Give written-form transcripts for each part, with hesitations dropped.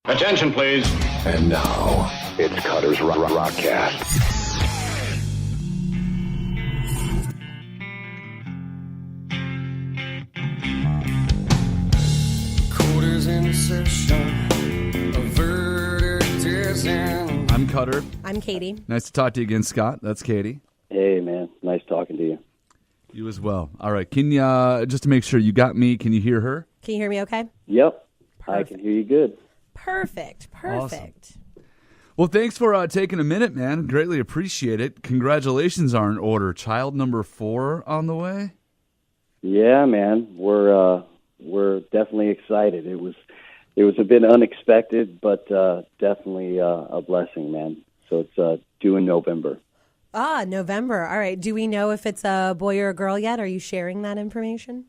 Attention, please. And now, it's Cutter's Rockcast. Quarters in session, a verdict is in. I'm Cutter. I'm Kaytie. Nice to talk to you again, Scott. That's Kaytie. Hey, man. Nice talking to you. You as well. All right. Can you, just to make sure you got me, can you hear her? Can you hear me okay? Yep. Perfect. I can hear you good. Perfect. Awesome. Well, thanks for taking a minute, man. Greatly appreciate it. Congratulations are in order. Child number 4 on the way? Yeah, man. We're definitely excited. It was a bit unexpected, but definitely a blessing, man. So it's due in November. November. All right. Do we know if it's a boy or a girl yet? Are you sharing that information?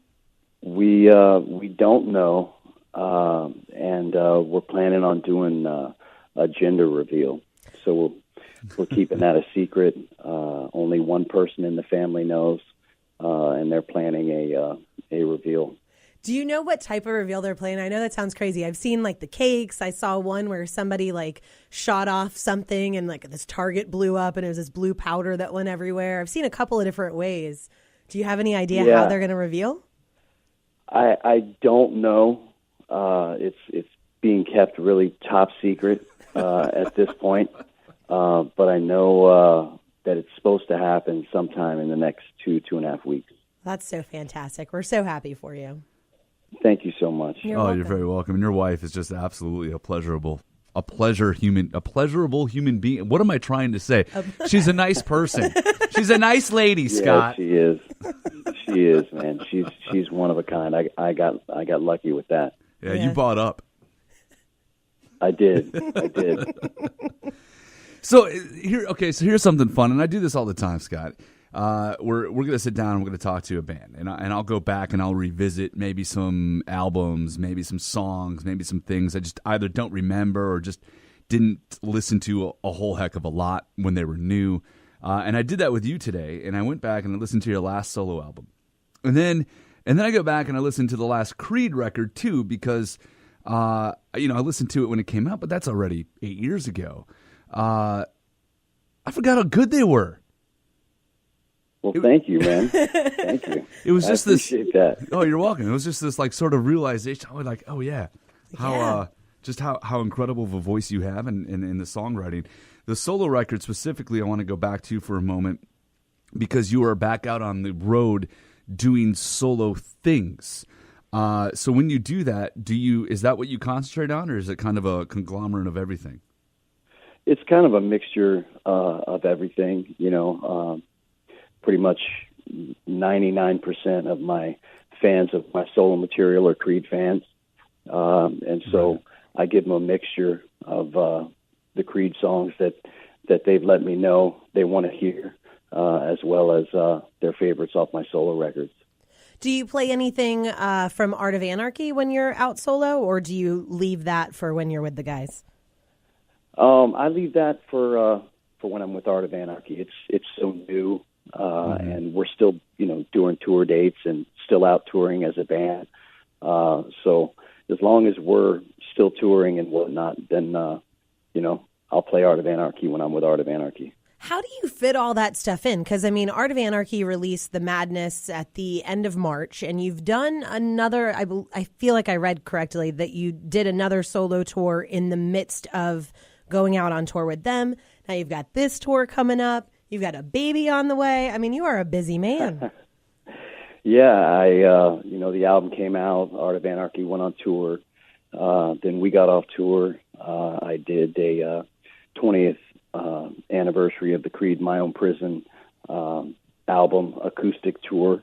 We don't know, and we're planning on doing a gender reveal. So we're keeping that a secret. Only one person in the family knows, and they're planning a reveal. Do you know what type of reveal they're planning? I know that sounds crazy. I've seen like the cakes. I saw one where somebody like shot off something and like this target blew up and it was this blue powder that went everywhere. I've seen a couple of different ways. Do you have any idea how they're going to reveal? I don't know. It's being kept really top secret at this point, but I know that it's supposed to happen sometime in the next 2.5 weeks. That's so fantastic. We're so happy for you. Thank you so much. You're You're very welcome. And your wife is just absolutely a pleasurable human being. What am I trying to say? She's a nice person. She's a nice lady, Scott. Yeah, she is. She is, man. She's one of a kind. I got lucky with that. Yeah, you bought up. I did. So here's something fun, and I do this all the time, Scott. We're gonna sit down and we're gonna talk to a band, and I'll go back and I'll revisit maybe some albums, maybe some songs, maybe some things I just either don't remember or just didn't listen to a whole heck of a lot when they were new. And I did that with you today, and I went back and I listened to your last solo album, and then I go back and I listened to the last Creed record too because I listened to it when it came out, but that's already 8 years ago. I forgot how good they were. Well, thank you, man. Thank you. It was just this. That. Oh, you're welcome. It was just this like sort of realization. How incredible of a voice you have in the songwriting. The solo record specifically, I want to go back to for a moment because you are back out on the road doing solo things. So when you do that, is that what you concentrate on, or is it kind of a conglomerate of everything? It's kind of a mixture of everything, pretty much 99% of my fans of my solo material are Creed fans. And so I give them a mixture of the Creed songs that they've let me know they want to hear, as well as their favorites off my solo records. Do you play anything from Art of Anarchy when you're out solo, or do you leave that for when you're with the guys? I leave that for when I'm with Art of Anarchy. It's so new. And we're still, doing tour dates and still out touring as a band. So as long as we're still touring and whatnot, then, I'll play Art of Anarchy when I'm with Art of Anarchy. How do you fit all that stuff in? Because, Art of Anarchy released The Madness at the end of March, and you've done another, I feel like I read correctly, that you did another solo tour in the midst of going out on tour with them. Now you've got this tour coming up. You've got a baby on the way. You are a busy man. Yeah, the album came out. Art of Anarchy went on tour. Then we got off tour. I did a 20th anniversary of the Creed My Own Prison album acoustic tour.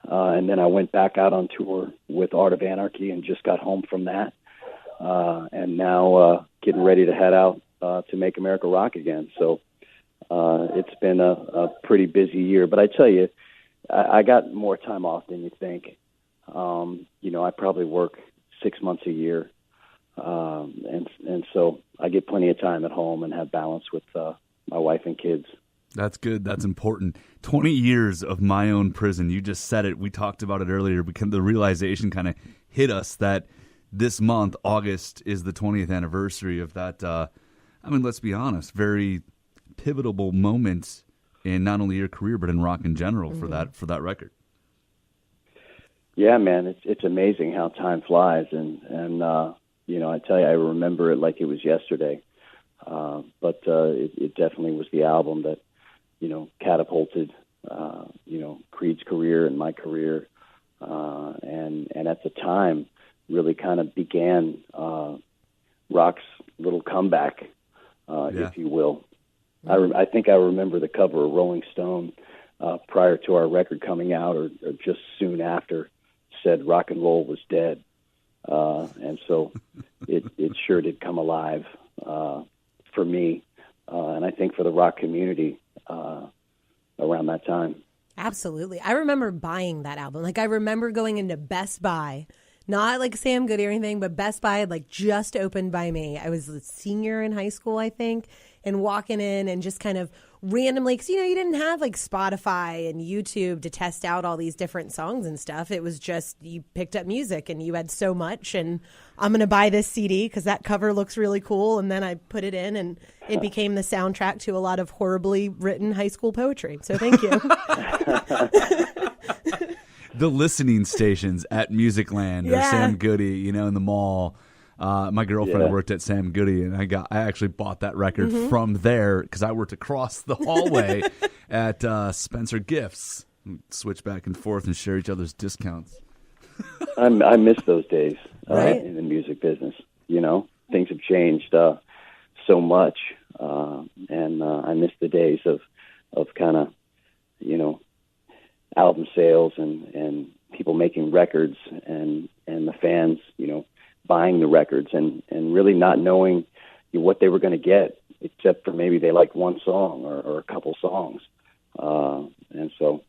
And then I went back out on tour with Art of Anarchy and just got home from that. And now getting ready to head out to Make America Rock Again. So it's been a pretty busy year. But I tell you, I got more time off than you think. I probably work 6 months a year. And so I get plenty of time at home and have balance with my wife and kids. That's good. That's important. 20 years of My Own Prison. You just said it. We talked about it earlier because the realization kind of hit us that this month, August, is the 20th anniversary of that. I mean, let's be honest, very pivotal moment in not only your career but in rock in general for that record. Yeah, man, it's amazing how time flies, and I tell you, I remember it like it was yesterday. But it definitely was the album that catapulted Creed's career and my career, and at the time really kind of began rock's little comeback, if you will. I think I remember the cover of Rolling Stone prior to our record coming out, or just soon after, said rock and roll was dead, and so it sure did come alive for me, and I think for the rock community around that time. Absolutely. I remember buying that album. Like, I remember going into Best Buy, not like Sam Goody or anything, but Best Buy had like just opened by me. I was a senior in high school, I think, and walking in and just kind of randomly, because, you didn't have like Spotify and YouTube to test out all these different songs and stuff. It was just, you picked up music and you had so much, and I'm going to buy this CD because that cover looks really cool. And then I put it in, and it became the soundtrack to a lot of horribly written high school poetry. So thank you. The listening stations at Musicland or Sam Goody, in the mall. My girlfriend worked at Sam Goody, and I actually bought that record from there because I worked across the hallway at Spencer Gifts. We'd switch back and forth and share each other's discounts. I miss those days Right. in the music business. Things have changed so much, and I miss the days of kind of album sales and people making records and the fans buying the records and really not knowing what they were going to get, except for maybe they liked one song or a couple songs, and so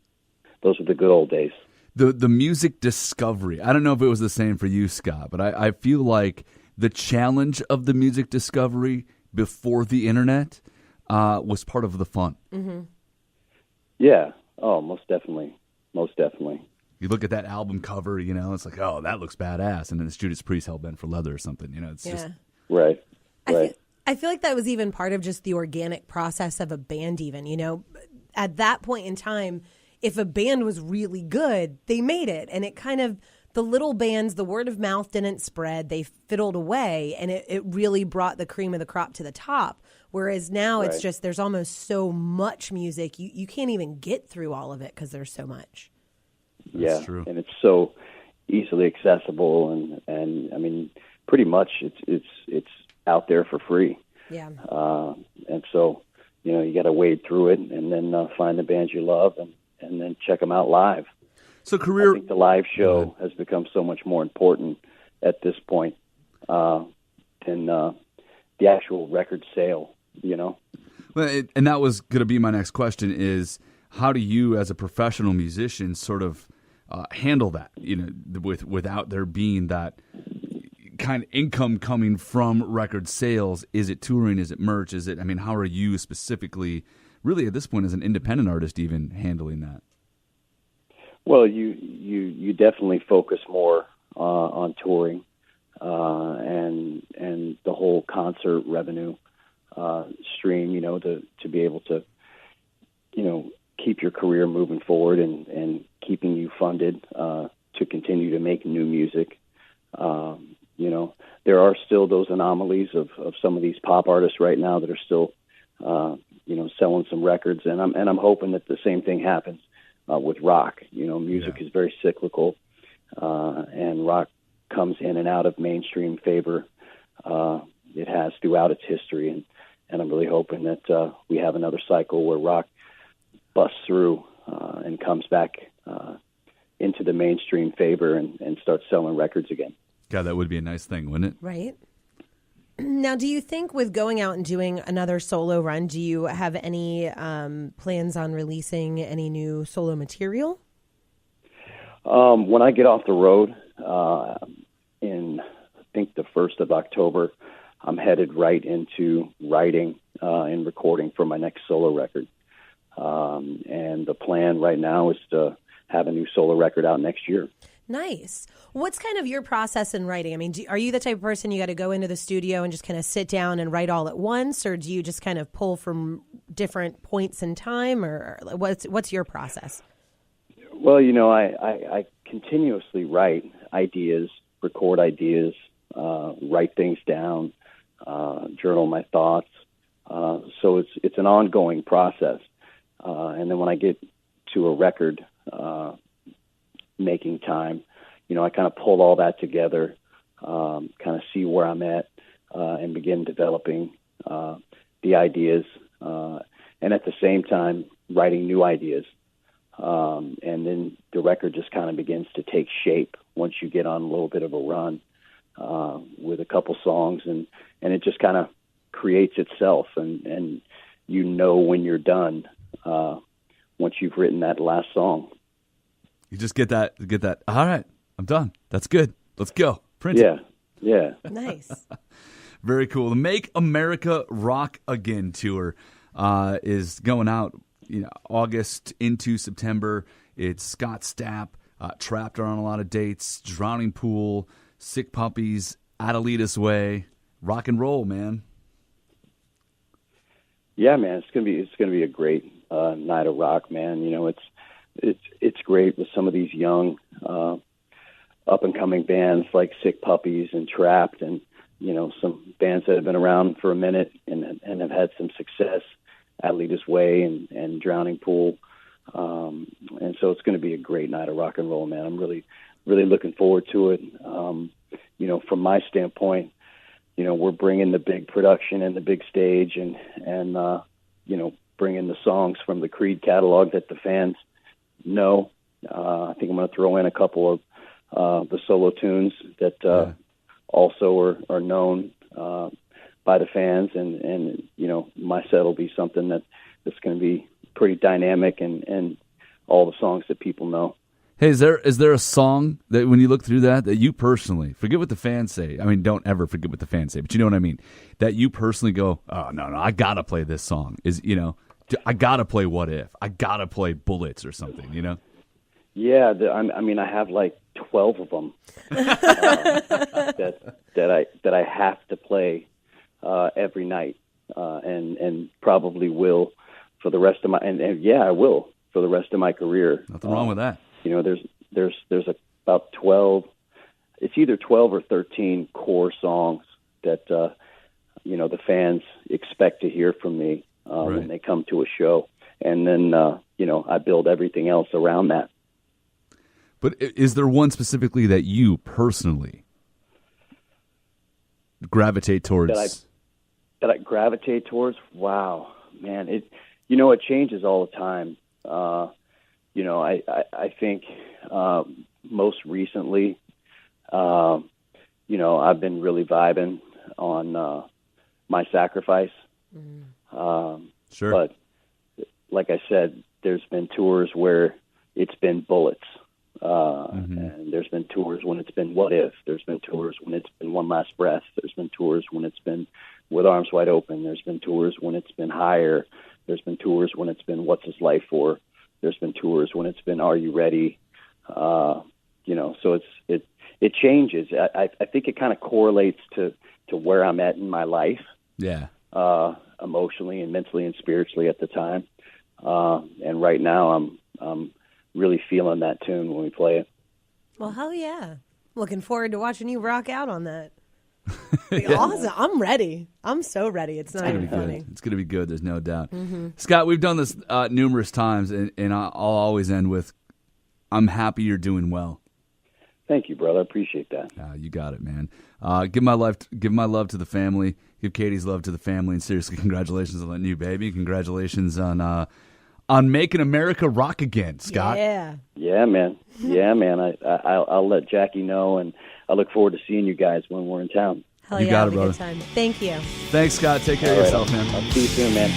those are the good old days. The music discovery. I don't know if it was the same for you, Scott, but I feel like the challenge of the music discovery before the internet was part of the fun. Mm-hmm. Yeah. Oh, most definitely. Most definitely. You look at that album cover, it's like, oh, that looks badass, and then it's Judas Priest, Hellbent for Leather or something. It's just right. I feel like that was even part of just the organic process of a band. Even at that point in time, if a band was really good, they made it, and it kind of, the little bands, the word of mouth didn't spread. They fiddled away, and it really brought the cream of the crop to the top. Whereas now it's just, there's almost so much music, you can't even get through all of it because there's so much. That's true. And it's so easily accessible, and I mean, pretty much it's out there for free. Yeah. And so, you got to wade through it and then find the bands you love and then check them out live. So I think the live show has become so much more important at this point than the actual record sale, Well, and that was going to be my next question is, how do you as a professional musician sort of handle that, without there being that kind of income coming from record sales? Is it touring? Is it merch? How are you specifically, really at this point as an independent artist, even handling that? Well, you definitely focus more on touring and the whole concert revenue stream, to be able to, keep your career moving forward and keeping you funded to continue to make new music. There are still those anomalies of some of these pop artists right now that are still, selling some records, and I'm hoping that the same thing happens with rock. Music is very cyclical, and rock comes in and out of mainstream favor. It has throughout its history, and I'm really hoping that we have another cycle where rock busts through and comes back into the mainstream favor and starts selling records again. God, that would be a nice thing, wouldn't it? Right. Now, do you think with going out and doing another solo run, do you have any plans on releasing any new solo material? When I get off the road in, I think, the 1st of October, I'm headed right into writing and recording for my next solo record. And the plan right now is to have a new solo record out next year. Nice. What's kind of your process in writing? I mean, are you the type of person you got to go into the studio and just kind of sit down and write all at once, or do you just kind of pull from different points in time, or what's your process? Well, I continuously write ideas, record ideas, write things down, journal my thoughts. So it's an ongoing process. And then when I get to a record making time, I kind of pull all that together, kind of see where I'm at, and begin developing the ideas, and at the same time writing new ideas. And then the record just kind of begins to take shape once you get on a little bit of a run with a couple songs, and it just kind of creates itself, and when you're done once you've written that last song. You just get that. All right, I'm done. That's good. Let's go. Print it. Yeah. Nice. Very cool. The Make America Rock Again tour is going out August into September. It's Scott Stapp, Trapt are on a lot of dates, Drowning Pool, Sick Puppies, Adelita's Way, rock and roll, man. Yeah, man, it's gonna be a great night of rock, man. It's great with some of these young up and coming bands like Sick Puppies and Trapt, and some bands that have been around for a minute and have had some success. Adelita's Way and Drowning Pool, and so it's going to be a great night of rock and roll, man. I'm really looking forward to it. From my standpoint, we're bringing the big production and the big stage, and bringing the songs from the Creed catalog that the fans know. I think I'm going to throw in a couple of the solo tunes that also are known by the fans, and my set will be something that's going to be pretty dynamic and all the songs that people know. Hey, is there a song that when you look through that you personally, forget what the fans say, I mean, don't ever forget what the fans say, but you know what I mean, that you personally go, oh, no, I got to play this song, I got to play What If, I got to play Bullets or something, Yeah, I have like 12 of them that I have to play every night, and probably will for the rest of my I will for the rest of my career. Nothing wrong with that. There's about 12. It's either 12 or 13 core songs that the fans expect to hear from me when they come to a show, and then I build everything else around that. But is there one specifically that you personally gravitate towards? That I gravitate towards? Wow, man, it changes all the time. I think most recently, I've been really vibing on My Sacrifice. Sure. But like I said, there's been tours where it's been Bullets. And there's been tours when it's been What If. There's been tours when it's been One Last Breath. There's been tours when it's been With Arms Wide Open. There's been tours when it's been Higher. There's been tours when it's been What's His Life For. There's been tours when it's been Are You Ready? So it changes. I think it kind of correlates to where I'm at in my life. Yeah. Emotionally and mentally and spiritually at the time. And right now I'm really feeling that tune when we play it. Well, hell yeah. Looking forward to watching you rock out on that. Awesome. I'm ready. I'm so ready. It's not even funny. It's going to be good. There's no doubt. Scott, we've done this numerous times, and I'll always end with, I'm happy you're doing well. Thank you, brother. I appreciate that. You got it, man. Give my love to the family. Give Katie's love to the family, and seriously, congratulations on that new baby. Congratulations on making America rock again, Scott. Yeah, man. I'll let Jackie know, and I look forward to seeing you guys when we're in town. Hell you yeah, got it, have a brother. good time. Thank you. Thanks, Scott. Take care of yourself, man. I'll see you soon, man.